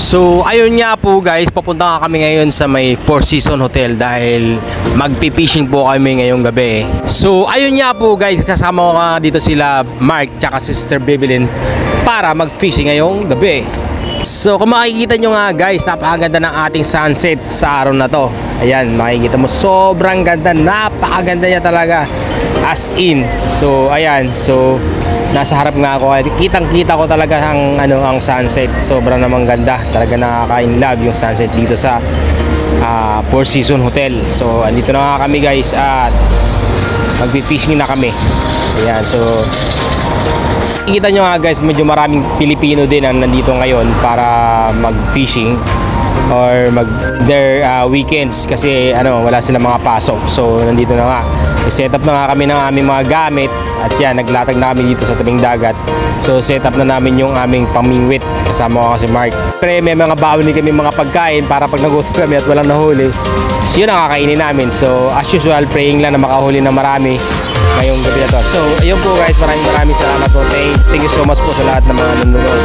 So ayun nga po guys, papunta nga kami ngayon sa may Four Seasons Hotel dahil magpi-fishing po kami ngayong gabi. So ayun nga po guys, kasama ko nga dito sila Mark tsaka Sister Bebelyn para mag-fishing ngayong gabi. So kung makikita nyo nga guys, napakaganda ng ating sunset sa araw na to. Ayan, makikita mo sobrang ganda, napakaganda niya talaga, as in. So ayan, so nasa harap nga ako, kitang-kita ko talaga ang sunset. Sobrang namang ganda, talaga nakaka-inlove yung sunset dito sa Four Seasons Hotel. So andito na nga kami guys at magpi-fishing na kami. Ayan, so kita nyo nga guys, medyo maraming Pilipino din ang nandito ngayon para mag-fishing or their weekends kasi wala silang mga pasok. So nandito na nga, set up na nga kami ng aming mga gamit at yan, naglatag na kami dito sa tabing dagat. So set up na namin yung aming pamingwit, kasama ko kasi Mark. Pero may mga baon din kami mga pagkain para pag nagutom kami at walang nahuli, so yun ang kakainin namin. So as usual, praying lang na makahuli na marami ngayong gabi na to. So ayun po guys, maraming salamat po. Thank you so much po sa lahat ng mga nanonood.